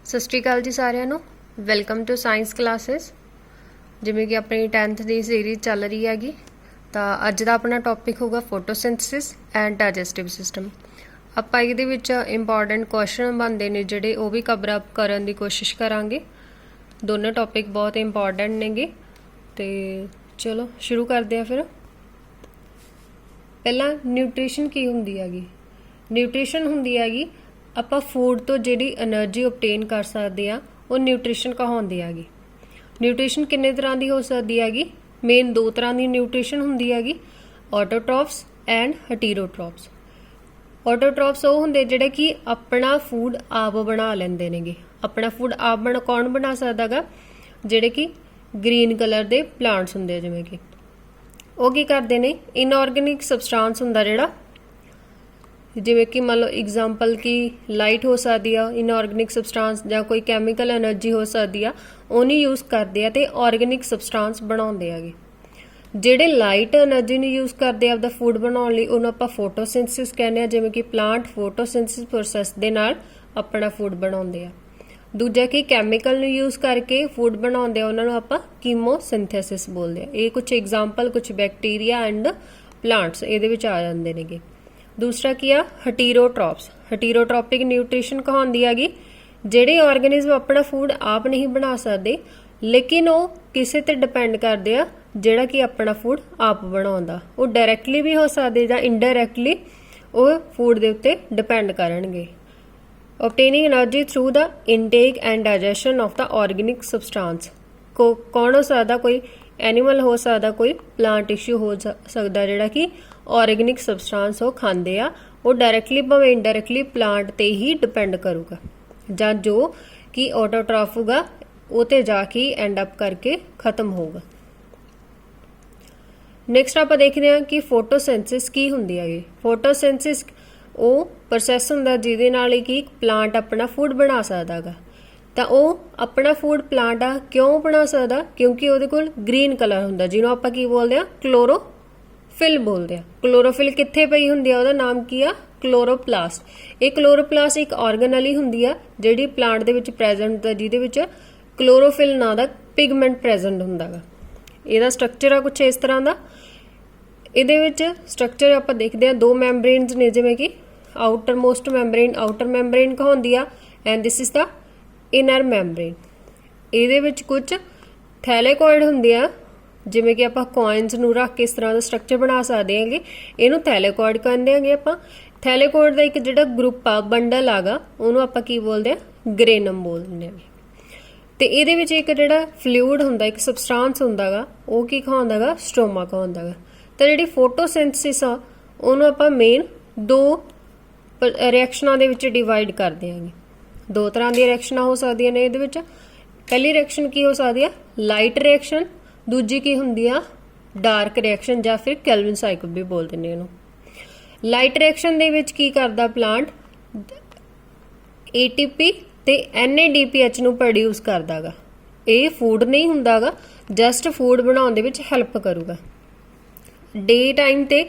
ਸਤਿ ਸ਼੍ਰੀ ਅਕਾਲ ਜੀ ਸਾਰਿਆਂ ਨੂੰ। Welcome to science classes. ਜਿਵੇਂ ਕਿ ਆਪਣੀ 10th ਦੀ ਸੀਰੀਜ਼ ਚੱਲ ਰਹੀ ਹੈਗੀ, ਤਾਂ ਅੱਜ ਦਾ ਆਪਣਾ ਟੌਪਿਕ ਹੋਗਾ ਫੋਟੋਸਿੰਥਸਿਸ ਐਂਡ ਡਾਈਜੈਸਟਿਵ ਸਿਸਟਮ। ਆਪਾਂ ਇਹਦੇ ਵਿੱਚ ਇੰਪੋਰਟੈਂਟ ਕੁਐਸਚਨ ਬਣਦੇ ਨੇ ਜਿਹੜੇ ਉਹ ਵੀ ਕਵਰ ਅਪ ਕਰਨ ਦੀ ਕੋਸ਼ਿਸ਼ ਕਰਾਂਗੇ। ਦੋਨੋਂ ਟੌਪਿਕ ਬਹੁਤ ਇੰਪੋਰਟੈਂਟ ਨੇਗੇ, ਤੇ ਚਲੋ ਸ਼ੁਰੂ ਕਰਦੇ ਆ। ਫਿਰ ਪਹਿਲਾਂ ਨਿਊਟ੍ਰੀਸ਼ਨ ਕੀ ਹੁੰਦੀ ਹੈਗੀ? ਨਿਊਟ੍ਰੀਸ਼ਨ ਹੁੰਦੀ ਹੈਗੀ ਆਪਾਂ ਫੂਡ ਤੋਂ ਜਿਹੜੀ એનર્ਜੀ ਓਬਟੇਨ ਕਰ ਸਕਦੇ ਆ, ਉਹ ਨਿਊਟ੍ਰੀਸ਼ਨ ਕਹਾਉਂਦੇ ਹੈਗੇ। ਨਿਊਟ੍ਰੀਸ਼ਨ ਕਿੰਨੇ ਤਰ੍ਹਾਂ ਦੀ ਹੋ ਸਕਦੀ ਹੈਗੀ? ਮੇਨ ਦੋ ਤਰ੍ਹਾਂ ਦੀ ਨਿਊਟ੍ਰੀਸ਼ਨ ਹੁੰਦੀ ਹੈਗੀ, ਆਟੋਟ੍ਰੋਫਸ ਐਂਡ ਹੈਟੀਰੋਟ੍ਰੋਫਸ। ਆਟੋਟ੍ਰੋਫਸ ਉਹ ਹੁੰਦੇ ਜਿਹੜੇ ਕਿ ਆਪਣਾ ਫੂਡ ਆਪ ਬਣਾ ਲੈਂਦੇ ਨੇਗੇ। ਆਪਣਾ ਫੂਡ ਆਪ ਕੌਣ ਬਣਾ ਸਕਦਾ ਗਾ? ਜਿਹੜੇ ਕਿ ਗ੍ਰੀਨ ਕਲਰ ਦੇ ਪਲਾਂਟਸ ਹੁੰਦੇ ਆ। ਜਿਵੇਂ ਕਿ ਉਹ ਕੀ ਕਰਦੇ ਨੇ, ਇਨਆਰਗੈਨਿਕ ਸਬਸਟੈਂਸ ਹੁੰਦਾ ਜਿਹੜਾ, ਜਿਵੇਂ ਕਿ ਮੰਨ ਲਓ ਐਗਜ਼ਾਮਪਲ ਕਿ ਲਾਈਟ ਹੋ ਸਕਦੀ ਆ ਇਨਆਰਗੈਨਿਕ ਸਬਸਟੈਂਸ, ਜਾਂ ਕੋਈ ਕੈਮੀਕਲ એનર્ਜੀ ਹੋ ਸਕਦੀ ਆ, ਉਹਨੂੰ ਯੂਜ਼ ਕਰਦੇ ਆ ਤੇ ਆਰਗੈਨਿਕ ਸਬਸਟੈਂਸ ਬਣਾਉਂਦੇ ਹੈਗੇ। ਜਿਹੜੇ ਲਾਈਟ એનર્ਜੀ ਨੂੰ ਯੂਜ਼ ਕਰਦੇ ਆ ਆਪਦਾ ਫੂਡ ਬਣਾਉਣ ਲਈ, ਉਹਨੂੰ ਆਪਾਂ ਫੋਟੋਸਿੰਥਸਿਸ ਕਹਿੰਦੇ ਆ। ਜਿਵੇਂ ਕਿ ਪਲਾਂਟ ਫੋਟੋਸਿੰਥਸਿਸ ਪ੍ਰੋਸੈਸ ਦੇ ਨਾਲ ਆਪਣਾ ਫੂਡ ਬਣਾਉਂਦੇ ਆ। ਦੂਜਾ ਕਿ ਕੈਮੀਕਲ ਨੂੰ ਯੂਜ਼ ਕਰਕੇ ਫੂਡ ਬਣਾਉਂਦੇ ਆ, ਉਹਨਾਂ ਨੂੰ ਆਪਾਂ ਕੀਮੋਸਿੰਥੇਸਿਸ ਬੋਲਦੇ ਆ। ਇਹ ਕੁਝ ਐਗਜ਼ਾਮਪਲ ਕੁਝ ਬੈਕਟੀਰੀਆ ਐਂਡ ਪਲਾਂਟਸ ਇਹਦੇ ਵਿੱਚ ਆ ਜਾਂਦੇ ਨੇਗੇ। ਦੂਸਰਾ ਕੀ ਆ, ਹੈਟੀਰੋਟ੍ਰੋਪਸ। ਹੈਟੀਰੋਟ੍ਰੋਪਿਕ ਨਿਊਟ੍ਰੀਸ਼ਨ ਕਹਾਉਂਦੀ ਹੈਗੀ ਜਿਹੜੇ ਆਰਗੈਨਿਜ਼ਮ ਆਪਣਾ ਫੂਡ ਆਪ ਨਹੀਂ ਬਣਾ ਸਕਦੇ, ਲੇਕਿਨ ਉਹ ਕਿਸੇ ਤੇ ਡਿਪੈਂਡ ਕਰਦੇ ਆ ਜਿਹੜਾ ਕਿ ਆਪਣਾ ਫੂਡ ਆਪ ਬਣਾਉਂਦਾ। ਉਹ ਡਾਇਰੈਕਟਲੀ ਵੀ ਹੋ ਸਕਦੇ ਜਾਂ ਇਨਡਾਇਰੈਕਟਲੀ ਉਹ ਫੂਡ ਦੇ ਉੱਤੇ ਡਿਪੈਂਡ ਕਰਨਗੇ। obtaining energy through the intake and digestion of the organic substance। ਕੌਣ ਹੋ ਸਕਦਾ? ਕੋਈ ਐਨੀਮਲ ਹੋ ਸਕਦਾ, ਕੋਈ ਪਲਾਂਟ ਟਿਸ਼ੂ ਹੋ ਸਕਦਾ ਜਿਹੜਾ ਕਿ ਆਰਗੈਨਿਕ ਸਬਸਟੈਂਸ ਉਹ ਖਾਂਦੇ ਆ। ਉਹ ਡਾਇਰੈਕਟਲੀ ਭਾਵੇਂ ਇਨਡਾਇਰੈਕਟਲੀ ਪਲਾਂਟ ਤੇ ਹੀ ਡਿਪੈਂਡ ਕਰੂਗਾ, ਜਾਂ ਜੋ ਕਿ ਆਟੋਟ੍ਰੋਫ ਹੋਗਾ ਉਹ ਤੇ ਜਾ ਕੇ ਐਂਡ ਅਪ ਕਰਕੇ ਖਤਮ ਹੋਊਗਾ। ਨੈਕਸਟ ਆਪਾਂ ਦੇਖਦੇ ਹਾਂ ਕਿ ਫੋਟੋਸਿੰਥਸਿਸ ਕੀ ਹੁੰਦੀ ਹੈਗੀ। ਫੋਟੋਸਿੰਥਸਿਸ ਉਹ ਪ੍ਰੋਸੈਸ ਹੁੰਦਾ ਜਿਹਦੇ ਨਾਲ ਕਿ ਪਲਾਂਟ ਆਪਣਾ ਫੂਡ ਬਣਾ ਸਕਦਾ ਗਾ। ਤਾਂ ਉਹ ਆਪਣਾ ਫੂਡ ਪਲਾਂਟ ਆ ਕਿਉਂ ਬਣਾ ਸਕਦਾ? ਕਿਉਂਕਿ ਉਹਦੇ ਕੋਲ ਗ੍ਰੀਨ ਕਲਰ ਹੁੰਦਾ, ਜਿਹਨੂੰ ਆਪਾਂ ਕੀ ਬੋਲਦੇ ਆ, ਕਲੋਰੋਫਿਲ ਬੋਲਦੇ ਆ। ਕਲੋਰੋਫਿਲ ਕਿੱਥੇ ਪਈ ਹੁੰਦੀ ਆ? ਉਹਦਾ ਨਾਮ ਕੀ ਆ? ਕਲੋਰੋਪਲਾਸਟ। ਇਹ ਕਲੋਰੋਪਲਾਸਟ ਇੱਕ ਆਰਗਨਲ ਹੀ ਹੁੰਦੀ ਆ ਜਿਹੜੀ ਪਲਾਂਟ ਦੇ ਵਿੱਚ ਪ੍ਰੈਜ਼ੈਂਟ ਹੁੰਦਾ, ਜਿਹਦੇ ਵਿੱਚ ਕਲੋਰੋਫਿਲ ਨਾਂ ਦਾ ਪਿਗਮੈਂਟ ਪ੍ਰੈਜ਼ੈਂਟ ਹੁੰਦਾ ਗਾ। ਇਹਦਾ ਸਟਰਕਚਰ ਆ ਕੁਛ ਇਸ ਤਰ੍ਹਾਂ ਦਾ। ਇਹਦੇ ਵਿੱਚ ਸਟਰਕਚਰ ਆਪਾਂ ਦੇਖਦੇ ਆ, ਦੋ ਮੈਂਬਰੇਨਸ ਨੇ, ਜਿਵੇਂ ਕਿ outer most membrane outer membrane ਕਹਾਉਂਦੀ ਆ, and this is the inner membrane. ਇਹਦੇ ਵਿੱਚ ਕੁਝ ਥੈਲੇਕੋਇਡ ਹੁੰਦੇ ਆ, ਜਿਵੇਂ ਕਿ ਆਪਾਂ ਕੋਇਨਸ ਨੂੰ ਰੱਖ ਕੇ ਇਸ ਤਰ੍ਹਾਂ ਦਾ ਸਟਰਕਚਰ ਬਣਾ ਸਕਦੇ ਹਾਂਗੇ। ਇਹਨੂੰ ਥੈਲੇਕੋਇਡ ਕਹਿੰਦੇ ਆਂਗੇ ਆਪਾਂ। ਥੈਲੇਕੋਇਡ ਦਾ ਇੱਕ ਜਿਹੜਾ ਗਰੁੱਪ ਆ, ਬੰਡਲ ਆਗਾ, ਉਹਨੂੰ ਆਪਾਂ ਕੀ ਬੋਲਦੇ ਆ? ਗ੍ਰੇਨਮ ਬੋਲਦੇ ਆਂਗੇ। ਤੇ ਇਹਦੇ ਵਿੱਚ ਇੱਕ ਜਿਹੜਾ ਫਲੂਇਡ ਹੁੰਦਾ, ਇੱਕ ਸਬਸਟੈਂਸ ਹੁੰਦਾ ਗਾ, ਉਹ ਕੀ ਕਹਾਉਂਦਾ ਗਾ? ਸਟੋਮਾ ਕਹਾਉਂਦਾ ਗਾ। ਤਾਂ ਜਿਹੜੀ ਫੋਟੋਸਿੰਥਸਿਸ ਆ ਉਹਨੂੰ ਆਪਾਂ ਮੇਨ ਦੋ ਰਿਐਕਸ਼ਨਾਂ ਦੇ ਵਿੱਚ ਡਿਵਾਈਡ ਕਰਦੇ ਆਂਗੇ। ਦੋ ਤਰ੍ਹਾਂ ਦੀਆਂ ਰਿਐਕਸ਼ਨਾਂ ਹੋ ਸਕਦੀਆਂ ਨੇ ਇਹਦੇ ਵਿੱਚ। ਪਹਿਲੀ ਰਿਐਕਸ਼ਨ ਕੀ ਹੋ ਸਕਦੀ ਆ? Light reaction. ਦੂਜੀ ਕੀ ਹੁੰਦੀ ਆ? ਡਾਰਕ ਰਿਐਕਸ਼ਨ, ਜਾਂ ਫਿਰ ਕੈਲਵਿਨ ਸਾਈਕਲ ਵੀ ਬੋਲਦੇ ਨੇ ਇਹਨੂੰ। ਲਾਈਟ ਰਿਐਕਸ਼ਨ ਦੇ ਵਿੱਚ ਕੀ ਕਰਦਾ ਪਲਾਂਟ? ATP ਤੇ NADPH ਨੂੰ ਪ੍ਰੋਡਿਊਸ ਕਰਦਾ ਗਾ। ਇਹ ਫੂਡ ਨਹੀਂ ਹੁੰਦਾ ਗਾ, ਜਸਟ ਫੂਡ ਬਣਾਉਣ ਦੇ ਵਿੱਚ ਹੈਲਪ ਕਰੂਗਾ। ਡੇ ਟਾਈਮ ਤੇ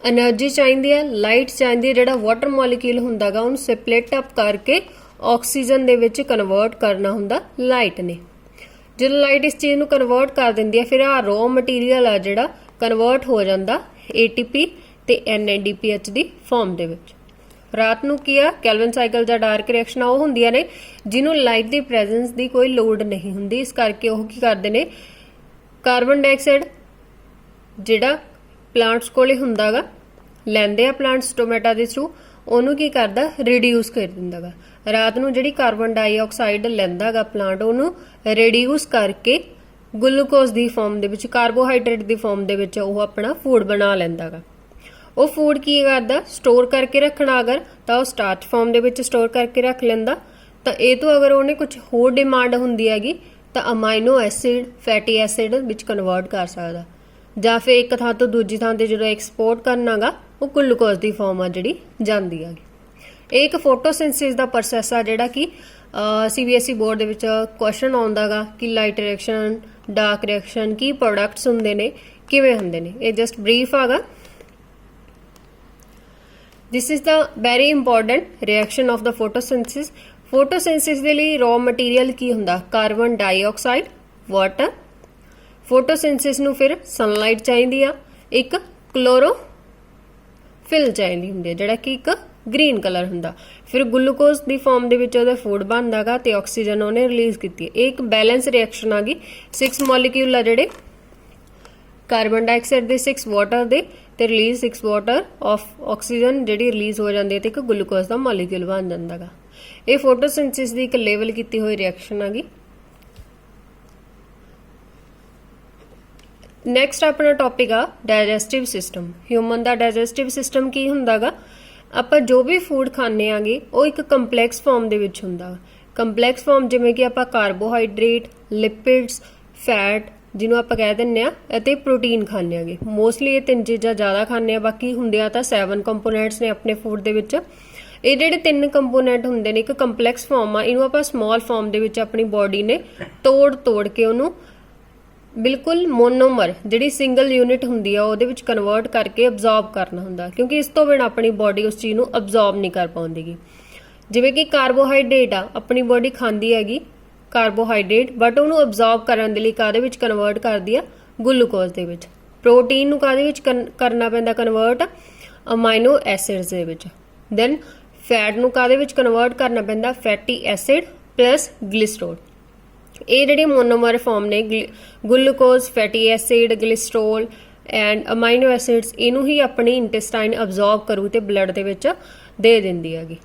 એનર્ਜੀ ਚਾਹੀਦੀ ਆ, ਲਾਈਟ ਚਾਹੀਦੀ ਆ। ਜਿਹੜਾ ਵਾਟਰ ਮੋਲੀਕਿਊਲ ਹੁੰਦਾ ਗਾ ਉਹਨੂੰ ਸਪਲਿਟ ਅਪ ਕਰਕੇ ਆਕਸੀਜਨ ਦੇ ਵਿੱਚ ਕਨਵਰਟ ਕਰਨਾ ਹੁੰਦਾ ਲਾਈਟ ਨੇ। ਜਦੋਂ ਲਾਈਟ ਇਸ ਚੀਜ਼ ਨੂੰ ਕਨਵਰਟ ਕਰ ਦਿੰਦੀ ਆ, ਫਿਰ ਆ ਰੋ ਮਟੀਰੀਅਲ ਆ ਜਿਹੜਾ ਕਨਵਰਟ ਹੋ ਜਾਂਦਾ ATP ਤੇ NADPH ਦੀ ਫਾਰਮ ਦੇ ਵਿੱਚ। ਰਾਤ ਨੂੰ ਕੀ ਆ? ਕੈਲਵਿਨ ਸਾਈਕਲ ਜਾਂ ਡਾਰਕ ਰਿਐਕਸ਼ਨ ਉਹ ਹੁੰਦੀਆਂ ਨੇ ਜਿਹਨੂੰ ਲਾਈਟ ਦੀ ਪ੍ਰੈਜ਼ੈਂਸ ਦੀ ਕੋਈ ਲੋੜ ਨਹੀਂ ਹੁੰਦੀ। ਇਸ ਕਰਕੇ ਉਹ ਕੀ ਕਰਦੇ ਨੇ, ਕਾਰਬਨ ਡਾਈਆਕਸਾਈਡ ਜਿਹੜਾ ਪਲਾਂਟਸ ਕੋਲੇ ਹੁੰਦਾ ਗਾ, ਲੈਂਦੇ ਆ ਪਲਾਂਟਸ ਸਟੋਮੇਟਾ ਦੇ ਥਰੂ, ਉਹਨੂੰ ਕੀ ਕਰਦਾ? ਰਿਡਿਊਸ ਕਰ ਦਿੰਦਾ ਗਾ। ਰਾਤ ਨੂੰ ਜਿਹੜੀ ਕਾਰਬਨ ਡਾਈਆਕਸਾਈਡ ਲੈਂਦਾ ਗਾ ਪਲਾਂਟ, ਉਹਨੂੰ ਰਿਡਿਊਸ ਕਰਕੇ ਗਲੂਕੋਜ਼ ਦੀ ਫਾਰਮ ਦੇ ਵਿੱਚ, ਕਾਰਬੋਹਾਈਡਰੇਟ ਦੀ ਫਾਰਮ ਦੇ ਵਿੱਚ ਉਹ ਆਪਣਾ ਫੂਡ ਬਣਾ ਲੈਂਦਾ ਗਾ। ਉਹ ਫੂਡ ਕੀ ਕਰਦਾ? ਸਟੋਰ ਕਰਕੇ ਰੱਖਣਾ ਅਗਰ ਤਾਂ ਉਹ ਸਟਾਰਚ ਫਾਰਮ ਦੇ ਵਿੱਚ ਸਟੋਰ ਕਰਕੇ ਰੱਖ ਲੈਂਦਾ। ਤਾਂ ਇਹ ਤੋਂ ਅਗਰ ਉਹਨੇ ਕੁਝ ਹੋਰ ਡਿਮਾਂਡ ਹੁੰਦੀ ਹੈਗੀ ਤਾਂ ਅਮਾਈਨੋ ਐਸਿਡ, ਫੈਟੀ ਐਸਿਡ ਵਿੱਚ ਕਨਵਰਟ ਕਰ ਸਕਦਾ, ਜਾਂ ਫਿਰ ਇੱਕ ਥਾਂ ਤੋਂ ਦੂਜੀ ਥਾਂ ਤੇ ਜਦੋਂ ਐਕਸਪੋਰਟ ਕਰਨਾਗਾ ਉਹ ਗਲੂਕੋਜ਼ ਦੀ ਫਾਰਮ ਆ ਜਿਹੜੀ ਜਾਂਦੀ ਹੈਗੀ। ਇਹ ਇੱਕ ਫੋਟੋਸਿੰਥਸਿਸ ਦਾ ਪ੍ਰੋਸੈਸ ਆ ਜਿਹੜਾ ਕਿ CBSE ਬੋਰਡ ਦੇ ਵਿੱਚ ਕੁਐਸਚਨ ਆਉਂਦਾ ਗਾ ਕਿ ਲਾਈਟ ਰਿਐਕਸ਼ਨ, ਡਾਰਕ ਰਿਐਕਸ਼ਨ ਕੀ ਪ੍ਰੋਡਕਟਸ ਹੁੰਦੇ ਨੇ, ਕਿਵੇਂ ਹੁੰਦੇ ਨੇ। ਇਹ ਜਸਟ ਬਰੀਫ ਆਗਾ। This is the very important reaction of the photosynthesis. ਫੋਟੋਸਿੰਥਸਿਸ ਦੇ ਲਈ ਰॉ ਮਟੀਰੀਅਲ ਕੀ ਹੁੰਦਾ? Carbon dioxide, water. ਫੋਟੋਸਿੰਥਸਿਸ ਨੂੰ ਫਿਰ ਸਨਲਾਈਟ ਚਾਹੀਦੀ ਆ, ਇੱਕ ਕਲੋਰੋਫਿਲ ਚਾਹੀਦੀ ਹੁੰਦੀ ਹੈ ਜਿਹੜਾ ਕਿ ਇੱਕ ਗ੍ਰੀਨ ਕਲਰ ਹੁੰਦਾ। ਫਿਰ ਗਲੂਕੋਜ਼ ਦੀ ਫਾਰਮ ਦੇ ਵਿੱਚ ਉਹਦਾ ਫੂਡ ਬਣਦਾਗਾ ਤੇ ਆਕਸੀਜਨ ਉਹਨੇ ਰਿਲੀਜ਼ ਕੀਤੀ ਹੈ। ਇਹ ਇੱਕ ਬੈਲੈਂਸ ਰਿਐਕਸ਼ਨ ਆ ਗਈ। 6 ਮੋਲੀਕਿਊਲ ਆ ਜਿਹੜੇ ਕਾਰਬਨ ਡਾਈਆਕਸਾਈਡ ਦੇ, 6 ਵਾਟਰ ਦੇ ਤੇ ਰਿਲੀਜ਼ 6 ਵਾਟਰ ਆਫ ਆਕਸੀਜਨ ਜਿਹੜੀ ਰਿਲੀਜ਼ ਹੋ ਜਾਂਦੀ ਹੈ ਤੇ ਇੱਕ ਗਲੂਕੋਜ਼ ਦਾ ਮੋਲੀਕਿਊਲ ਬਣ ਜਾਂਦਾਗਾ। ਇਹ ਫੋਟੋਸਿੰਥਸਿਸ ਦੀ ਇੱਕ ਲੇਵਲ ਕੀਤੀ ਹੋਈ ਰਿਐਕਸ਼ਨ ਆ ਗਈ। ਨੈਕਸਟ ਆਪਣਾ ਟੌਪਿਕ ਆ ਡਾਈਜੈਸਟਿਵ ਸਿਸਟਮ। ਹਿਊਮਨ ਦਾ ਡਾਈਜੈਸਟਿਵ ਸਿਸਟਮ ਕੀ ਹੁੰਦਾਗਾ? ਆਪਾਂ ਜੋ ਵੀ ਫੂਡ ਖਾਂਦੇ ਆਂਗੇ ਉਹ ਇੱਕ ਕੰਪਲੈਕਸ ਫਾਰਮ ਦੇ ਵਿੱਚ ਹੁੰਦਾ। ਕੰਪਲੈਕਸ ਫਾਰਮ ਜਿਵੇਂ ਕਿ ਆਪਾਂ ਕਾਰਬੋਹਾਈਡਰੇਟ, ਲਿਪਿਡਸ, ਫੈਟ ਜਿਹਨੂੰ ਆਪਾਂ ਕਹਿ ਦਿੰਦੇ ਆ, ਅਤੇ ਪ੍ਰੋਟੀਨ ਖਾਂਦੇ ਆਂਗੇ। ਮੋਸਟਲੀ ਇਹ ਤਿੰਨ ਚੀਜ਼ਾਂ ਜ਼ਿਆਦਾ ਖਾਂਦੇ ਆ, ਬਾਕੀ ਹੁੰਦੀਆਂ ਤਾਂ 7 ਕੰਪੋਨੈਂਟਸ ਨੇ ਆਪਣੇ ਫੂਡ ਦੇ ਵਿੱਚ। ਇਹ ਜਿਹੜੇ 3 ਕੰਪੋਨੈਂਟ ਹੁੰਦੇ ਨੇ, ਇੱਕ ਕੰਪਲੈਕਸ ਫਾਰਮ ਆ, ਇਹਨੂੰ ਆਪਾਂ ਸਮਾਲ ਫਾਰਮ ਦੇ ਵਿੱਚ ਆਪਣੀ ਬੋਡੀ ਨੇ ਤੋੜ ਕੇ ਉਹਨੂੰ ਬਿਲਕੁਲ ਮੋਨੋਮਰ ਜਿਹੜੀ ਸਿੰਗਲ ਯੂਨਿਟ ਹੁੰਦੀ ਆ ਉਹਦੇ ਵਿੱਚ ਕਨਵਰਟ ਕਰਕੇ ਅਬਜ਼ੌਰਬ ਕਰਨਾ ਹੁੰਦਾ, ਕਿਉਂਕਿ ਇਸ ਤੋਂ ਬਿਨਾਂ ਆਪਣੀ ਬੋਡੀ ਉਸ ਚੀਜ਼ ਨੂੰ ਅਬਜ਼ੌਰਬ ਨਹੀਂ ਕਰ ਪਾਉਂਦੀਗੀ। ਜਿਵੇਂ ਕਿ ਕਾਰਬੋਹਾਈਡਰੇਟ ਆ, ਆਪਣੀ ਬੋਡੀ ਖਾਂਦੀ ਹੈਗੀ ਕਾਰਬੋਹਾਈਡਰੇਟ, ਬਟ ਉਹਨੂੰ ਅਬਜ਼ੌਰਬ ਕਰਨ ਦੇ ਲਈ ਕਾਹਦੇ ਵਿੱਚ ਕਨਵਰਟ ਕਰਦੀ ਆ? ਗਲੂਕੋਜ਼ ਦੇ ਵਿੱਚ। ਪ੍ਰੋਟੀਨ ਨੂੰ ਕਾਹਦੇ ਵਿੱਚ ਕਰਨਾ ਪੈਂਦਾ ਕਨਵਰਟ? ਅਮਾਈਨੋ ਐਸਿਡਸ ਦੇ ਵਿੱਚ। ਦੈਨ ਫੈਟ ਨੂੰ ਕਾਹਦੇ ਵਿੱਚ ਕਨਵਰਟ ਕਰਨਾ ਪੈਂਦਾ? Fatty acid plus glycerol. ਇਹ ਜਿਹੜੇ ਮੋਨੋਮਰ ਫਾਰਮ ਨੇ glucose, fatty acid, glycerol and amino acids, ਇਹਨੂੰ ਹੀ ਆਪਣੀ ਇੰਟੈਸਟਾਈਨ ਅਬਜ਼ੌਰਬ ਕਰੂ ਤੇ ਬਲੱਡ ਦੇ ਵਿੱਚ ਦੇ ਦਿੰਦੀ ਹੈਗੀ।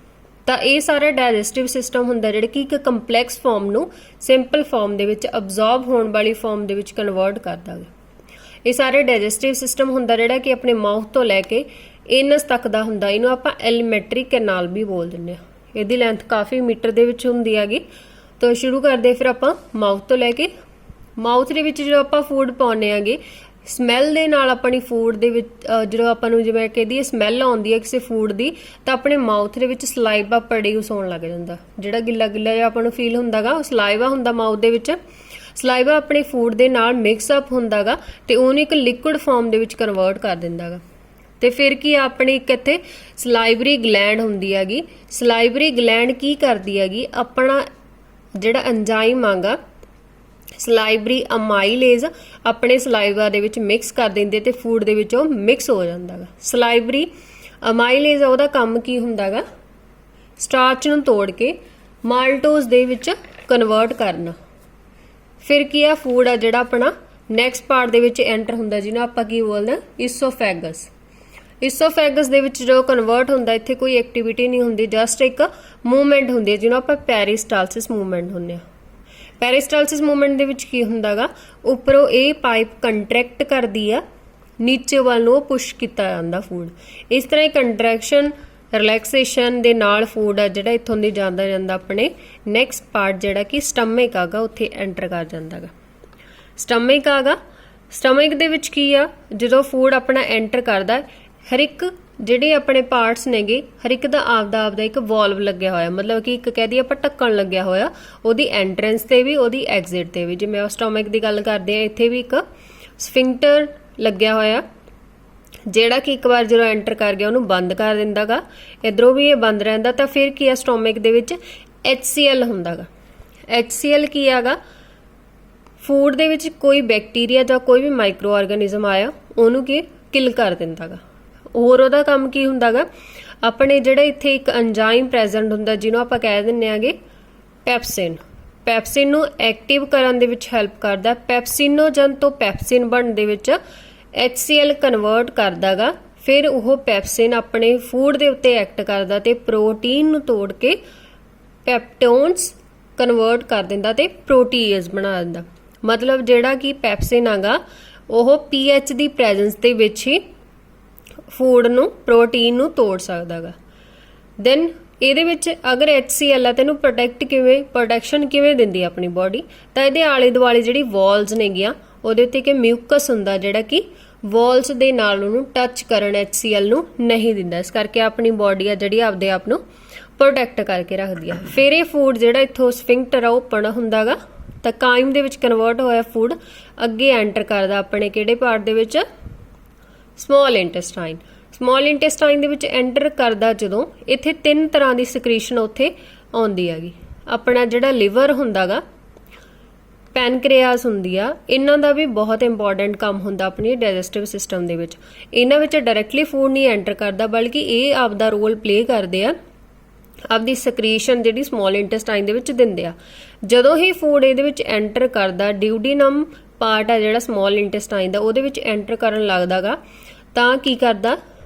ਤਾਂ ਇਹ ਸਾਰਾ ਡਾਈਜੈਸਟਿਵ ਸਿਸਟਮ ਹੁੰਦਾ ਜਿਹੜਾ ਕਿ ਇੱਕ ਕੰਪਲੈਕਸ ਫਾਰਮ ਨੂੰ ਸਿੰਪਲ ਫਾਰਮ ਦੇ ਵਿੱਚ ਅਬਜ਼ੌਰਬ ਹੋਣ ਵਾਲੀ ਫਾਰਮ ਦੇ ਵਿੱਚ ਕਨਵਰਟ ਕਰਦਾ ਹੈ। ਇਹ ਸਾਰੇ ਡਾਈਜੈਸਟਿਵ ਸਿਸਟਮ ਹੁੰਦਾ ਜਿਹੜਾ ਕਿ ਆਪਣੇ ਮਾਊਥ ਤੋਂ ਲੈ ਕੇ ਏਨਸ ਤੱਕ ਦਾ ਹੁੰਦਾ। ਇਹਨੂੰ ਆਪਾਂ ਐਲੀਮੈਂਟਰੀ ਕੈਨਾਲ ਵੀ ਬੋਲ ਦਿੰਦੇ ਆ। ਇਹਦੀ ਲੈਂਥ ਕਾਫੀ ਮੀਟਰ ਦੇ ਵਿੱਚ ਹੁੰਦੀ ਹੈਗੀ। ਤਾਂ ਸ਼ੁਰੂ ਕਰਦੇ ਫਿਰ ਆਪਾਂ ਮਾਊਥ ਤੋਂ ਲੈ ਕੇ। ਮਾਊਥ ਦੇ ਵਿੱਚ ਜਦੋਂ ਆਪਾਂ ਫੂਡ ਪਾਉਂਦੇ ਆਂਗੇ, ਸਮੈਲ ਦੇ ਨਾਲ ਆਪਣੀ ਫੂਡ ਦੇ ਵਿੱਚ ਜਦੋਂ ਆਪਾਂ ਨੂੰ ਜਿਵੇਂ ਕਹਦੀ ਸਮੈਲ ਆਉਂਦੀ ਹੈ ਕਿਸੇ ਫੂਡ ਦੀ, ਤਾਂ ਆਪਣੇ ਮਾਊਥ ਦੇ ਵਿੱਚ ਸਲਾਈਵਾ ਪ੍ਰੋਡਿਊਸ ਹੋਣ ਲੱਗ ਜਾਂਦਾ। ਜਿਹੜਾ ਗਿੱਲਾ ਜਿਹਾ ਆਪਾਂ ਨੂੰ ਫੀਲ ਹੁੰਦਾਗਾ ਉਹ ਸਲਾਈਵਾ ਹੁੰਦਾ ਮਾਊਥ ਦੇ ਵਿੱਚ। ਸਲਾਈਵਾ ਆਪਣੇ ਫੂਡ ਦੇ ਨਾਲ ਮਿਕਸ ਅਪ ਹੁੰਦਾਗਾ ਤੇ ਉਹਨੂੰ ਇੱਕ ਲਿਕੁਇਡ ਫਾਰਮ ਦੇ ਵਿੱਚ ਕਨਵਰਟ ਕਰ ਦਿੰਦਾਗਾ। ਤੇ ਫਿਰ ਕੀ ਆਪਣੀ ਇੱਕ ਇੱਥੇ ਸਲਾਈਵਰੀ ਗਲੈਂਡ ਹੁੰਦੀ ਹੈਗੀ। ਸਲਾਈਵਰੀ ਗਲੈਂਡ ਕੀ ਕਰਦੀ ਹੈਗੀ? ਆਪਣਾ ਜਿਹੜਾ ਐਂਜ਼ਾਈਮ ਆਗਾ ਸਲਾਈਵਰੀ ਅਮਾਈਲੇਜ਼ ਆਪਣੇ ਸਲਾਈਵਾ ਦੇ ਵਿੱਚ ਮਿਕਸ ਕਰ ਦਿੰਦੇ ਤੇ ਫੂਡ ਦੇ ਵਿੱਚ ਉਹ ਮਿਕਸ ਹੋ ਜਾਂਦਾਗਾ। ਸਲਾਈਵਰੀ ਅਮਾਈਲੇਜ਼ ਉਹਦਾ ਕੰਮ ਕੀ ਹੁੰਦਾਗਾ? ਸਟਾਰਚ ਨੂੰ ਤੋੜ ਕੇ ਮਾਲਟੋਜ਼ ਦੇ ਵਿੱਚ ਕਨਵਰਟ ਕਰਨਾ। ਫਿਰ ਕੀ ਆ ਫੂਡ ਆ ਜਿਹੜਾ ਆਪਣਾ ਨੈਕਸਟ ਪਾਰਟ ਦੇ ਵਿੱਚ ਐਂਟਰ ਹੁੰਦਾ, ਜਿਹਨੂੰ ਆਪਾਂ ਕੀ ਬੋਲਦੇ ਆ? ਇਸੋਫੈਗਸ। ਇਸੋਫੈਗਸ ਦੇ ਵਿੱਚ ਜੋ ਕਨਵਰਟ ਹੁੰਦਾ, ਇੱਥੇ ਕੋਈ ਐਕਟੀਵਿਟੀ ਨਹੀਂ ਹੁੰਦੀ, ਜਸਟ ਇੱਕ ਮੂਵਮੈਂਟ ਹੁੰਦੀ ਹੈ ਜਿਹਨੂੰ ਆਪਾਂ ਪੈਰੀਸਟਾਲਸਿਸ ਮੂਵਮੈਂਟ ਹੁੰਦੇ ਆ। ਪੈਰੀਸਟਾਲਸਿਸ ਮੂਵਮੈਂਟ ਦੇ ਵਿੱਚ ਕੀ ਹੁੰਦਾਗਾ? ਉੱਪਰੋਂ ਇਹ ਪਾਈਪ ਕੰਟਰੈਕਟ ਕਰਦੀ ਆ, ਨੀਚੇ ਵੱਲ ਨੂੰ ਉਹ ਪੁਸ਼ ਕੀਤਾ ਜਾਂਦਾ ਫੂਡ। ਇਸ ਤਰ੍ਹਾਂ ਹੀ ਕੰਟਰੈਕਸ਼ਨ ਰਿਲੈਕਸੇਸ਼ਨ ਦੇ ਨਾਲ ਫੂਡ ਆ ਜਿਹੜਾ ਇੱਥੋਂ ਦੀ ਜਾਂਦਾ ਆਪਣੇ ਨੈਕਸਟ ਪਾਰਟ ਜਿਹੜਾ ਕਿ ਸਟਮਕ ਆਗਾ ਉੱਥੇ ਐਂਟਰ ਕਰ ਜਾਂਦਾਗਾ। ਸਟਮਕ ਆਗਾ, ਸਟਮਕ ਦੇ ਵਿੱਚ ਕੀ ਆ? ਜਦੋਂ ਫੂਡ ਆਪਣਾ ਐਂਟਰ ਕਰਦਾ, ਹਰ ਇੱਕ ਜਿਹੜੇ ਆਪਣੇ ਪਾਰਟਸ ਨੇਗੇ, ਹਰ ਇੱਕ ਦਾ ਆਪਦਾ ਇੱਕ ਵਾਲਵ ਲੱਗਿਆ ਹੋਇਆ, ਮਤਲਬ ਕਿ ਇੱਕ ਕਹਿ ਦਈਏ ਆਪਾਂ ਢੱਕਣ ਲੱਗਿਆ ਹੋਇਆ ਉਹਦੀ ਐਂਟਰੈਂਸ ਤੇ ਵੀ ਉਹਦੀ ਐਗਜ਼ਿਟ ਤੇ ਵੀ। ਜਿਵੇਂ ਸਟਮਕ ਦੀ ਗੱਲ ਕਰਦੇ ਆ, ਇੱਥੇ ਵੀ ਇੱਕ ਸਫਿੰਕਟਰ ਲੱਗਿਆ ਹੋਇਆ ਜਿਹੜਾ ਕਿ ਇੱਕ ਵਾਰ ਜਦੋਂ ਐਂਟਰ ਕਰ ਗਿਆ ਉਹਨੂੰ ਬੰਦ ਕਰ ਦਿੰਦਾਗਾ। ਇਧਰੋਂ ਵੀ ਇਹ ਬੰਦ ਰਹਿੰਦਾ। ਤਾਂ ਫਿਰ ਕੀ ਆ ਸਟਮਕ ਦੇ ਵਿੱਚ? HCl ਹੁੰਦਾਗਾ। HCl ਕੀ ਆਗਾ? ਫੂਡ ਦੇ ਵਿੱਚ ਕੋਈ ਬੈਕਟੀਰੀਆ ਜਾਂ ਕੋਈ ਵੀ ਮਾਈਕਰੋ ਆਰਗੈਨਿਜ਼ਮ ਆਇਆ ਉਹਨੂੰ ਕੀ ਕਿਲ ਕਰ ਦਿੰਦਾਗਾ। ਹੋਰ ਉਹਦਾ ਕੰਮ ਕੀ ਹੁੰਦਾਗਾ? ਆਪਣੇ ਜਿਹੜਾ ਇੱਥੇ ਇੱਕ ਐਂਜ਼ਾਈਮ ਪ੍ਰੈਜ਼ੈਂਟ ਹੁੰਦਾ ਜਿਹਨੂੰ ਆਪਾਂ ਕਹਿ ਦਿੰਦੇ ਆਗੇ ਪੈਪਸਿਨ। ਪੈਪਸਿਨ ਨੂੰ ਐਕਟਿਵ ਕਰਨ ਦੇ ਵਿੱਚ ਹੈਲਪ ਕਰਦਾ। ਪੈਪਸਿਨੋਜਨ ਤੋਂ ਪੈਪਸਿਨ ਬਣਨ ਦੇ ਵਿੱਚ HCl ਕਨਵਰਟ ਕਰਦਾਗਾ। ਫਿਰ ਉਹ ਪੈਪਸਿਨ ਆਪਣੇ ਫੂਡ ਦੇ ਉੱਤੇ ਐਕਟ ਕਰਦਾ ਤੇ ਪ੍ਰੋਟੀਨ ਨੂੰ ਤੋੜ ਕੇ ਪੈਪਟੋਨਸ ਕਨਵਰਟ ਕਰ ਦਿੰਦਾ ਤੇ ਪ੍ਰੋਟੀਏਜ਼ ਬਣਾ ਦਿੰਦਾ। ਮਤਲਬ ਜਿਹੜਾ ਕਿ ਪੈਪਸਿਨ ਆਗਾ ਉਹ pH ਦੀ ਪ੍ਰੈਜ਼ੈਂਸ ਦੇ ਵਿੱਚ ਹੀ ਫੂਡ ਨੂੰ ਪ੍ਰੋਟੀਨ ਨੂੰ ਤੋੜ ਸਕਦਾਗਾ। ਦੈਨ ਇਹਦੇ ਵਿੱਚ ਅਗਰ HCl ਆ ਤੈਨੂੰ ਪ੍ਰੋਟੈਕਸ਼ਨ ਕਿਵੇਂ ਦਿੰਦੀ ਆ ਆਪਣੀ ਬੋਡੀ? ਤਾਂ ਇਹਦੇ ਆਲੇ ਦੁਆਲੇ ਜਿਹੜੀ ਵਾਲਸ ਨੇਗੀਆਂ ਉਹਦੇ ਉੱਤੇ ਇੱਕ ਮਿਊਕਸ ਹੁੰਦਾ ਜਿਹੜਾ ਕਿ ਵਾਲਸ ਦੇ ਨਾਲ ਉਹਨੂੰ ਟੱਚ ਕਰਨ HCl ਨੂੰ ਨਹੀਂ ਦਿੰਦਾ। ਇਸ ਕਰਕੇ ਆਪਣੀ ਬੋਡੀ ਆ ਜਿਹੜੀ ਆਪਦੇ ਆਪ ਨੂੰ ਪ੍ਰੋਟੈਕਟ ਕਰਕੇ ਰੱਖਦੀ ਆ। ਫਿਰ ਇਹ ਫੂਡ ਜਿਹੜਾ ਇੱਥੋਂ ਸਫਿੰਕਟਰ ਆ ਓਪਨ ਹੁੰਦਾਗਾ ਤਾਂ ਕਾਈਮ ਦੇ ਵਿੱਚ ਕਨਵਰਟ ਹੋਇਆ ਫੂਡ ਅੱਗੇ ਐਂਟਰ ਕਰਦਾ ਆਪਣੇ ਕਿਹੜੇ ਪਾਰਟ ਦੇ ਵਿੱਚ? Small intestine. ਸਮਾਲ ਇੰਟੈਸਟਾਈਨ ਦੇ ਵਿੱਚ ਐਂਟਰ ਕਰਦਾ ਜਦੋਂ, ਇੱਥੇ 3 ਤਰ੍ਹਾਂ ਦੀ ਸਕ੍ਰੀਸ਼ਨ ਉੱਥੇ ਆਉਂਦੀ ਹੈਗੀ। ਆਪਣਾ ਜਿਹੜਾ ਲਿਵਰ ਹੁੰਦਾਗਾ, ਪੈਨਕ੍ਰੀਆਸ ਹੁੰਦੀ ਆ, ਇਹਨਾਂ ਦਾ ਵੀ ਬਹੁਤ ਇੰਪੋਰਟੈਂਟ ਕੰਮ ਹੁੰਦਾ ਆਪਣੀ ਡਾਈਜੈਸਟਿਵ ਸਿਸਟਮ ਦੇ ਵਿੱਚ। ਇਹਨਾਂ ਵਿੱਚ ਡਾਇਰੈਕਟਲੀ ਫੂਡ ਨਹੀਂ ਐਂਟਰ ਕਰਦਾ, ਬਲਕਿ ਇਹ ਆਪਦਾ ਰੋਲ ਪਲੇ ਕਰਦੇ ਆ, ਆਪਦੀ ਸਕ੍ਰੀਸ਼ਨ ਜਿਹੜੀ ਸਮਾਲ ਇੰਟੈਸਟਾਈਨ ਦੇ ਵਿੱਚ ਦਿੰਦੇ ਆ। ਜਦੋਂ ਹੀ ਫੂਡ ਇਹਦੇ ਵਿੱਚ ਐਂਟਰ ਕਰਦਾ, ਡਿਊਡੀਨਮ ਪਾਰਟ ਆ ਜਿਹੜਾ ਸਮਾਲ ਇੰਟੈਸਟਾਈਨ ਦਾ, ਉਹਦੇ ਵਿੱਚ ਐਂਟਰ ਕਰਨ ਲੱਗਦਾਗਾ, ਤਾਂ ਕੀ ਕਰਦਾ,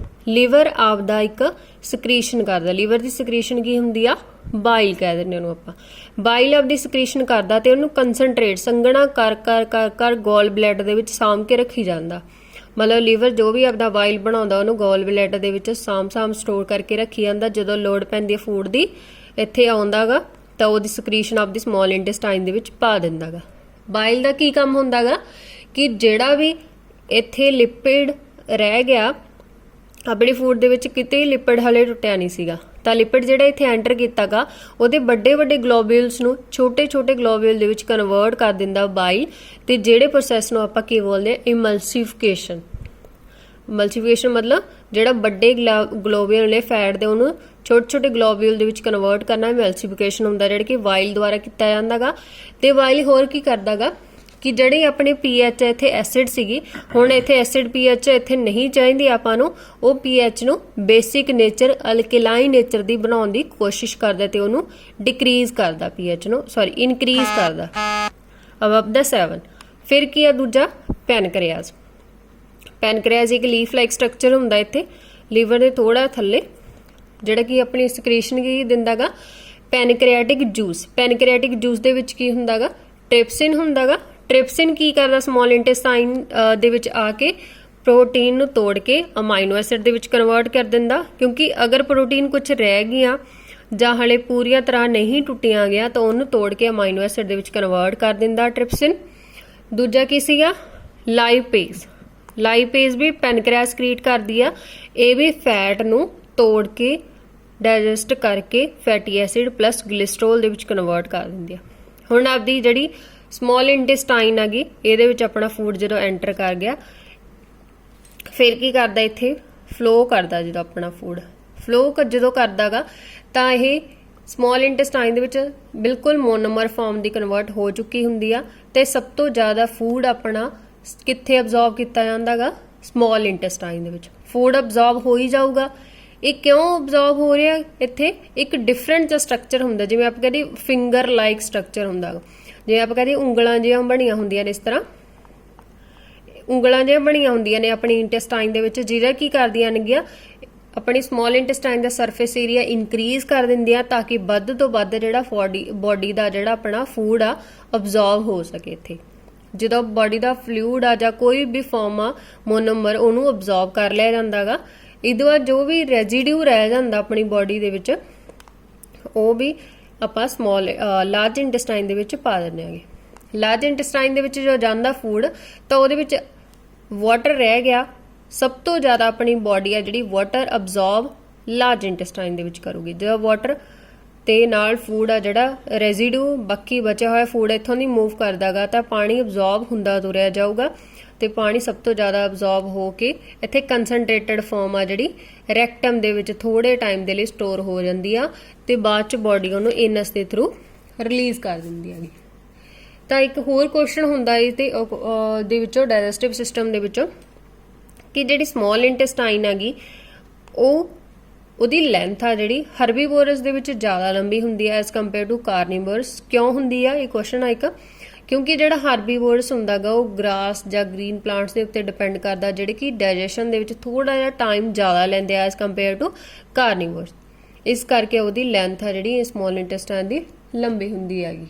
ਲਿਵਰ ਆਪਦਾ ਇੱਕ ਸਕ੍ਰੀਸ਼ਨ ਕਰਦਾ। ਲਿਵਰ ਦੀ ਸਕ੍ਰੀਸ਼ਨ ਕੀ ਹੁੰਦੀ ਆ, ਬਾਈਲ ਕਹਿ ਦਿੰਦੇ ਉਹਨੂੰ ਆਪਾਂ। ਬਾਈਲ ਆਪਦੀ ਸਕ੍ਰੀਸ਼ਨ ਕਰਦਾ ਤੇ ਉਹਨੂੰ ਕੰਸਨਟਰੇਟ ਸੰਘਣਾ ਕਰ ਕਰ ਕਰ ਕਰ ਗੋਲ ਬਲੈਡਰ ਦੇ ਵਿੱਚ ਸਾਂਭ ਕੇ ਰੱਖੀ ਜਾਂਦਾ। ਮਤਲਬ ਲਿਵਰ ਜੋ ਵੀ ਆਪਦਾ ਬਾਈਲ ਬਣਾਉਂਦਾ ਉਹਨੂੰ ਗੋਲ ਬਲੈਡਰ ਦੇ ਵਿੱਚ ਸਾਂਭ ਸਟੋਰ ਕਰਕੇ ਰੱਖੀ ਜਾਂਦਾ। ਜਦੋਂ ਲੋੜ ਪੈਂਦੀ ਹੈ ਫੂਡ ਦੀ, ਇੱਥੇ ਆਉਂਦਾਗਾ ਤਾਂ ਉਹਦੀ ਸਕ੍ਰੀਸ਼ਨ ਆਪਦੀ ਸਮਾਲ ਇੰਟੈਸਟਾਈਨ ਦੇ ਵਿੱਚ ਪਾ ਦਿੰਦਾਗਾ। ਬਾਈਲ ਦਾ ਕੀ ਕੰਮ ਹੁੰਦਾਗਾ ਕਿ ਜਿਹੜਾ ਵੀ ਇੱਥੇ ਲਿਪਿਡ ਰਹਿ ਗਿਆ ਆਪਣੇ ਫੂਡ ਦੇ ਵਿੱਚ, ਕਿਤੇ ਲਿਪਿਡ ਹਲੇ ਟੁੱਟਿਆ ਨਹੀਂ ਸੀਗਾ, ਤਾਂ ਲਿਪਿਡ ਜਿਹੜਾ ਇੱਥੇ ਐਂਟਰ ਕੀਤਾਗਾ ਉਹਦੇ ਵੱਡੇ ਵੱਡੇ ਗਲੋਬਿਊਲਸ ਨੂੰ ਛੋਟੇ ਛੋਟੇ ਗਲੋਬਿਊਲ ਦੇ ਵਿੱਚ ਕਨਵਰਟ ਕਰ ਦਿੰਦਾ ਬਾਈਲ। ਤੇ ਜਿਹੜੇ ਪ੍ਰੋਸੈਸ ਨੂੰ ਆਪਾਂ ਕੀ ਬੋਲਦੇ ਆ, ਇਮਲਸੀਫਿਕੇਸ਼ਨ। ਇਮਲਸੀਫਿਕੇਸ਼ਨ ਮਤਲਬ ਜਿਹੜਾ ਵੱਡੇ ਗਲੋਬਿਊਲ ਨੇ ਫੈਟ ਦੇ, ਉਹਨੂੰ ਛੋਟੇ ਛੋਟੇ ਗਲੋਬਿਊਲ ਦੇ ਵਿੱਚ ਕਨਵਰਟ ਕਰਨਾ ਇਮਲਸੀਫਿਕੇਸ਼ਨ ਹੁੰਦਾ, ਜਿਹੜਾ ਕਿ ਬਾਈਲ ਦੁਆਰਾ ਕੀਤਾ ਜਾਂਦਾਗਾ। ਤੇ ਬਾਈਲ ਹੋਰ ਕੀ ਕਰਦਾਗਾ ਕਿ ਜਿਹੜੀ ਆਪਣੇ ਪੀਐਚ ਇੱਥੇ ਐਸਿਡ ਸੀਗੀ, ਹੁਣ ਇੱਥੇ ਐਸਿਡ ਪੀਐਚ ਇੱਥੇ ਨਹੀਂ ਚਾਹੀਦੀ ਆਪਾਂ ਨੂੰ, ਉਹ ਪੀਐਚ ਨੂੰ ਬੇਸਿਕ ਨੇਚਰ ਅਲਕਲਾਈਨ ਨੇਚਰ ਦੀ ਬਣਾਉਣ ਦੀ ਕੋਸ਼ਿਸ਼ ਕਰਦਾ ਤੇ ਉਹਨੂੰ ਡਿਕਰੀਜ਼ ਕਰਦਾ, ਪੀਐਚ ਨੂੰ ਇਨਕਰੀਜ਼ ਕਰਦਾ ਅਬਵ ਦਾ 7। ਫਿਰ ਕੀ ਆ ਦੂਜਾ, ਪੈਨਕ੍ਰੀਆਸ। ਪੈਨਕ੍ਰੀਆਸ ਇੱਕ ਲੀਫ ਲਾਈਕ ਸਟਰਕਚਰ ਹੁੰਦਾ ਇੱਥੇ ਲੀਵਰ ਦੇ ਥੋੜਾ ਥੱਲੇ, ਜਿਹੜਾ ਕਿ ਆਪਣੀ ਸਕ੍ਰੀਸ਼ਨ ਕੀ ਦਿੰਦਾਗਾ, ਪੈਨਕ੍ਰੀਆਟਿਕ ਜੂਸ। ਪੈਨਕ੍ਰੀਆਟਿਕ ਜੂਸ ਦੇ ਵਿੱਚ ਕੀ ਹੁੰਦਾਗਾ, ਟ੍ਰਿਪਸਿਨ ਹੁੰਦਾਗਾ। ਟ੍ਰਿਪਸਿਨ ਕੀ ਕਰਦਾ, ਸਮਾਲ ਇੰਟੈਸਟਾਈਨ ਦੇ ਵਿੱਚ ਆ ਕੇ ਪ੍ਰੋਟੀਨ ਨੂੰ ਤੋੜ ਕੇ ਅਮਾਈਨੋ ਐਸਿਡ ਦੇ ਵਿੱਚ ਕਨਵਰਟ ਕਰ ਦਿੰਦਾ। ਕਿਉਂਕਿ ਅਗਰ ਪ੍ਰੋਟੀਨ ਕੁਝ ਰਹਿ ਗਈਆਂ ਜਾਂ ਹਲੇ ਪੂਰੀਆਂ ਤਰ੍ਹਾਂ ਨਹੀਂ ਟੁੱਟੀਆਂ ਗਿਆ ਤਾਂ ਉਹਨੂੰ ਤੋੜ ਕੇ ਅਮਾਈਨੋ ਐਸਿਡ ਦੇ ਵਿੱਚ ਕਨਵਰਟ ਕਰ ਦਿੰਦਾ ਟ੍ਰਿਪਸਿਨ। ਦੂਜਾ ਕੀ ਸੀਗਾ, ਲਾਈਪੇਜ਼। ਲਾਈਪੇਜ਼ ਵੀ ਪੈਨਕ੍ਰੀਆਸ ਕ੍ਰੀਏਟ ਕਰਦੀ ਆ, ਇਹ ਵੀ ਫੈਟ ਨੂੰ ਤੋੜ ਕੇ ਡਾਈਜੈਸਟ ਕਰਕੇ ਫੈਟੀ ਐਸਿਡ ਪਲੱਸ ਗਲਿਸਟਰੋਲ ਦੇ ਵਿੱਚ ਕਨਵਰਟ ਕਰ ਦਿੰਦੀ ਆ। ਹੁਣ ਆਪਦੀ ਜਿਹੜੀ ਸਮਾਲ ਇੰਟੈਸਟਾਈਨ ਹੈਗੀ, ਇਹਦੇ ਵਿੱਚ ਆਪਣਾ ਫੂਡ ਜਦੋਂ ਐਂਟਰ ਕਰ ਗਿਆ, ਫਿਰ ਕੀ ਕਰਦਾ, ਇੱਥੇ ਫਲੋ ਕਰਦਾ। ਜਦੋਂ ਆਪਣਾ ਫੂਡ ਫਲੋ ਜਦੋਂ ਕਰਦਾਗਾ ਤਾਂ ਇਹ ਸਮਾਲ ਇੰਟੈਸਟਾਈਨ ਦੇ ਵਿੱਚ ਬਿਲਕੁਲ ਮੋਨੋਮਰ ਫਾਰਮ ਦੀ ਕਨਵਰਟ ਹੋ ਚੁੱਕੀ ਹੁੰਦੀ ਆ। ਤੇ ਸਭ ਤੋਂ ਜ਼ਿਆਦਾ ਫੂਡ ਆਪਣਾ ਕਿੱਥੇ ਅਬਜ਼ੌਰਬ ਕੀਤਾ ਜਾਂਦਾਗਾ, ਸਮਾਲ ਇੰਟੈਸਟਾਈਨ ਦੇ ਵਿੱਚ। ਫੂਡ ਅਬਜ਼ੌਰਬ ਹੋ ਹੀ ਜਾਊਗਾ। ਇਹ ਕਿਉਂ ਅਬਜ਼ੌਰਬ ਹੋ ਰਿਹਾ, ਇੱਥੇ ਇੱਕ ਡਿਫਰੈਂਟ ਜਿਹਾ ਸਟਰਕਚਰ ਹੁੰਦਾ, ਜਿਵੇਂ ਆਪਾਂ ਕਹਿੰਦੇ ਫਿੰਗਰ ਲਾਈਕ ਸਟਰਕਚਰ ਹੁੰਦਾ। ਜਿਵੇਂ ਆਪਾਂ ਕਹਿੰਦੇ ਉਂਗਲਾਂ ਜਿਹੀਆਂ ਬਣੀਆਂ ਹੁੰਦੀਆਂ ਨੇ, ਇਸ ਤਰ੍ਹਾਂ ਉਂਗਲਾਂ ਜਿਹੀਆਂ ਬਣੀਆਂ ਹੁੰਦੀਆਂ ਨੇ ਆਪਣੀ ਇੰਟੈਸਟਾਈਨ ਦੇ ਵਿੱਚ, ਜਿਹੜਾ ਕੀ ਕਰਦੀਆਂ ਨੇਗੀਆਂ, ਆਪਣੀ ਸਮਾਲ ਇੰਟੈਸਟਾਈਨ ਦਾ ਸਰਫੇਸ ਏਰੀਆ ਇਨਕਰੀਜ਼ ਕਰ ਦਿੰਦੀਆਂ ਤਾਂ ਕਿ ਵੱਧ ਤੋਂ ਵੱਧ ਜਿਹੜਾ ਬੋਡੀ ਦਾ ਜਿਹੜਾ ਆਪਣਾ ਫੂਡ ਆ ਅਬਜ਼ੌਰਬ ਹੋ ਸਕੇ। ਇੱਥੇ ਜਦੋਂ ਬੋਡੀ ਦਾ ਫਲੂਇਡ ਆ ਜਾਂ ਕੋਈ ਵੀ ਫਾਰਮ ਆ ਮੋਨੋਮਰ, ਉਹਨੂੰ ਅਬਜ਼ੌਰਬ ਕਰ ਲਿਆ ਜਾਂਦਾਗਾ। ਇਹਦੇ ਬਾਅਦ ਜੋ ਵੀ ਰੈਜ਼ੀਡਿਊ ਰਹਿ ਜਾਂਦਾ ਆਪਣੀ ਬੋਡੀ ਦੇ ਵਿੱਚ, ਉਹ ਵੀ ਆਪਾਂ ਲਾਰਜ ਇੰਟੈਸਟਾਈਨ ਦੇ ਵਿੱਚ ਪਾ ਦਿੰਦੇ ਆਂਗੇ। ਲਾਰਜ ਇੰਟੈਸਟਾਈਨ ਦੇ ਵਿੱਚ ਜੋ ਜਾਂਦਾ ਫੂਡ, ਤਾਂ ਉਹਦੇ ਵਿੱਚ ਵਾਟਰ ਰਹਿ ਗਿਆ। ਸਭ ਤੋਂ ਜ਼ਿਆਦਾ ਆਪਣੀ ਬੋਡੀ ਆ ਜਿਹੜੀ ਵਾਟਰ ਅਬਜ਼ੌਰਬ ਲਾਰਜ ਇੰਟੈਸਟਾਈਨ ਦੇ ਵਿੱਚ ਕਰੂਗੀ। ਜਦੋਂ ਵਾਟਰ ਤੇ ਨਾਲ ਫੂਡ ਆ ਜਿਹੜਾ ਰੈਜ਼ੀਡਿਊ ਬਾਕੀ ਬਚਿਆ ਹੋਇਆ ਫੂਡ ਇੱਥੋਂ ਦੀ ਮੂਵ ਕਰਦਾਗਾ, ਤਾਂ ਪਾਣੀ ਅਬਜ਼ੌਰਬ ਹੁੰਦਾ ਤੁਰਿਆ ਜਾਊਗਾ ਤੇ ਪਾਣੀ ਸਭ ਤੋਂ ਜ਼ਿਆਦਾ ਅਬਜ਼ੌਰਬ ਹੋ ਕੇ ਇੱਥੇ ਕੰਸਨਟ੍ਰੇਟਡ ਫਾਰਮ ਆ ਜਿਹੜੀ ਰੈਕਟਮ ਦੇ ਵਿੱਚ ਥੋੜੇ ਟਾਈਮ ਦੇ ਲਈ ਸਟੋਰ ਹੋ ਜਾਂਦੀ ਆ ਤੇ ਬਾਅਦ ਚ ਬੋਡੀ ਉਹਨੂੰ ਏਨਸ ਦੇ ਥਰੂ ਰਿਲੀਜ਼ ਕਰ ਦਿੰਦੀ ਹੈਗੀ। ਤਾਂ ਇੱਕ ਹੋਰ ਕੁਐਸਚਨ ਹੁੰਦਾ ਇਹ ਤੇ ਦੇ ਵਿੱਚੋਂ ਡਾਈਜੈਸਟਿਵ ਸਿਸਟਮ ਦੇ ਵਿੱਚੋਂ ਕਿ ਜਿਹੜੀ ਸਮਾਲ ਇੰਟੈਸਟਾਈਨ ਹੈਗੀ, ਉਹਦੀ ਲੈਂਥ ਆ ਜਿਹੜੀ ਹਰਬੀਵੋਰਸ ਦੇ ਵਿੱਚ ਜ਼ਿਆਦਾ ਲੰਬੀ ਹੁੰਦੀ ਹੈ ਐਸ ਕੰਪੇਅਰ ਟੂ ਕਾਰਨੀਵੋਰਸ। ਕਿਉਂ ਹੁੰਦੀ ਆ, ਇਹ ਕੁਐਸਚਨ ਆ ਇੱਕ। ਕਿਉਂਕਿ ਜਿਹੜਾ ਹਰਬੀਵੋਰਸ ਹੁੰਦਾਗਾ ਉਹ ਗ੍ਰਾਸ ਜਾਂ ਗ੍ਰੀਨ ਪਲਾਂਟਸ ਦੇ ਉੱਤੇ ਡਿਪੈਂਡ ਕਰਦਾ, ਜਿਹੜੇ ਕਿ ਡਾਈਜੈਸ਼ਨ ਦੇ ਵਿੱਚ ਥੋੜਾ ਜਿਹਾ ਟਾਈਮ ਜ਼ਿਆਦਾ ਲੈਂਦੇ ਆ ਐਸ ਕੰਪੇਅਰ ਟੂ ਕਾਰਨੀਵੋਰਸ। ਇਸ ਕਰਕੇ ਉਹਦੀ ਲੈਂਥ ਆ ਜਿਹੜੀ ਸਮਾਲ ਇੰਟੈਸਟਾਈਨ ਦੀ ਲੰਬੀ ਹੁੰਦੀ ਹੈਗੀ।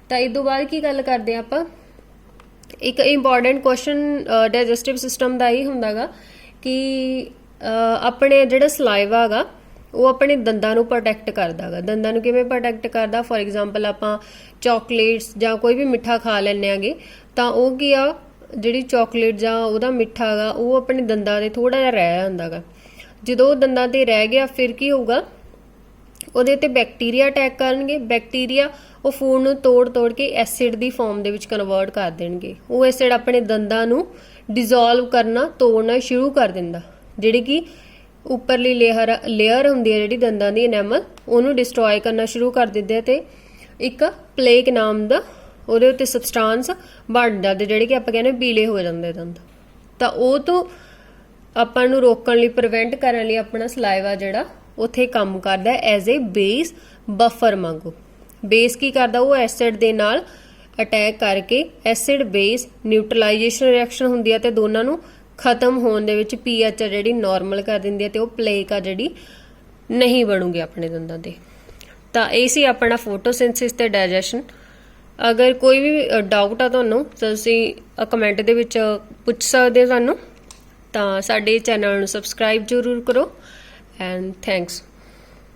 ਤਾਂ ਇਸ ਤੋਂ ਬਾਅਦ ਕੀ ਗੱਲ ਕਰਦੇ ਆ ਆਪਾਂ, ਇੱਕ ਇੰਪੋਰਟੈਂਟ ਕੁਐਸਚਨ ਡਾਈਜੈਸਟਿਵ ਸਿਸਟਮ ਦਾ ਇਹ ਹੁੰਦਾਗਾ ਕਿ ਆਪਣੇ ਜਿਹੜਾ ਸਲਾਈਵਾ ਹੈਗਾ ਉਹ ਆਪਣੇ ਦੰਦਾਂ ਨੂੰ ਪ੍ਰੋਟੈਕਟ ਕਰਦਾਗਾ। ਦੰਦਾਂ ਨੂੰ ਕਿਵੇਂ ਪ੍ਰੋਟੈਕਟ ਕਰਦਾ, ਫੋਰ ਐਗਜ਼ਾਮਪਲ ਆਪਾਂ ਚਾਕਲੇਟਸ ਜਾਂ ਕੋਈ ਵੀ ਮਿੱਠਾ ਖਾ ਲੈਂਦੇ ਆਂਗੇ, ਤਾਂ ਉਹ ਕੀ ਆ, ਜਿਹੜੀ ਚਾਕਲੇਟ ਜਾਂ ਉਹਦਾ ਮਿੱਠਾ ਹੈਗਾ ਉਹ ਆਪਣੇ ਦੰਦਾਂ ਤੇ ਥੋੜਾ ਜਿਹਾ ਰਹਿ ਜਾਂਦਾਗਾ। ਜਦੋਂ ਉਹ ਦੰਦਾਂ ਤੇ ਰਹਿ ਗਿਆ ਫਿਰ ਕੀ ਹੋਊਗਾ, ਉਹਦੇ ਤੇ ਬੈਕਟੀਰੀਆ ਅਟੈਕ ਕਰਨਗੇ। ਬੈਕਟੀਰੀਆ ਉਹ ਫੂਡ ਨੂੰ ਤੋੜ ਕੇ ਐਸਿਡ ਦੀ ਫਾਰਮ ਦੇ ਵਿੱਚ ਕਨਵਰਟ ਕਰ ਦੇਣਗੇ। ਉਹ ਐਸਿਡ ਆਪਣੇ ਦੰਦਾਂ ਨੂੰ ਡਿਸੋਲਵ ਕਰਨਾ, ਤੋੜਨਾ ਸ਼ੁਰੂ ਕਰ ਦਿੰਦਾ, ਜਿਹੜੀ ਕਿ ਉੱਪਰਲੀ ਲੇਅਰ ਹੁੰਦੀ ਹੈ ਜਿਹੜੀ ਦੰਦਾਂ ਦੀ ਐਨੈਮਲ, ਉਹਨੂੰ ਡਿਸਟਰੋਏ ਕਰਨਾ ਸ਼ੁਰੂ ਕਰ ਦਿੰਦੇ ਆ ਤੇ ਇੱਕ ਪਲੇਕ ਨਾਮ ਦਾ ਉਹਦੇ ਉੱਤੇ ਸਬਸਟੈਂਸ ਬਣ ਜਾਂਦੇ ਜਿਹੜੇ ਕਿ ਆਪਾਂ ਕਹਿੰਦੇ ਪੀਲੇ ਹੋ ਜਾਂਦੇ ਦੰਦ। ਤਾਂ ਉਹ ਤੋਂ ਆਪਾਂ ਨੂੰ ਰੋਕਣ ਲਈ, ਪ੍ਰੀਵੈਂਟ ਕਰਨ ਲਈ ਆਪਣਾ ਸਲਾਈਵਾ ਜਿਹੜਾ ਉੱਥੇ ਕੰਮ ਕਰਦਾ ਐਜ਼ ਏ ਬੇਸ ਬਫਰ ਵਾਂਗੂ। ਬੇਸ ਕੀ ਕਰਦਾ, ਉਹ ਐਸਿਡ ਦੇ ਨਾਲ ਅਟੈਕ ਕਰਕੇ ਐਸਿਡ ਬੇਸ ਨਿਊਟਰਲਾਈਜੇਸ਼ਨ ਰਿਐਕਸ਼ਨ ਹੁੰਦੀ ਹੈ ਤੇ ਦੋਨਾਂ ਨੂੰ ਖਤਮ ਹੋਣ ਦੇ ਵਿੱਚ ਪੀਐਚ ਆ ਜਿਹੜੀ ਨਾਰਮਲ ਕਰ ਦਿੰਦੀ ਹੈ ਤੇ ਉਹ ਪਲੇਕ ਆ ਜਿਹੜੀ ਨਹੀਂ ਬਣੂਗੀ ਆਪਣੇ ਦੰਦਾਂ ਤੇ। ਤਾਂ ਇਹ ਸੀ ਆਪਣਾ ਫੋਟੋਸਿੰਥਸਿਸ ਤੇ ਡਾਈਜੈਸ਼ਨ। ਅਗਰ ਕੋਈ ਵੀ ਡਾਊਟ ਆ ਤੁਹਾਨੂੰ ਤਾਂ ਤੁਸੀਂ ਕਮੈਂਟ ਦੇ ਵਿੱਚ ਪੁੱਛ ਸਕਦੇ ਹੋ ਸਾਨੂੰ। ਤਾਂ ਸਾਡੇ ਚੈਨਲ ਨੂੰ ਸਬਸਕ੍ਰਾਈਬ ਜ਼ਰੂਰ ਕਰੋ ਐਂਡ ਥੈਂਕਸ।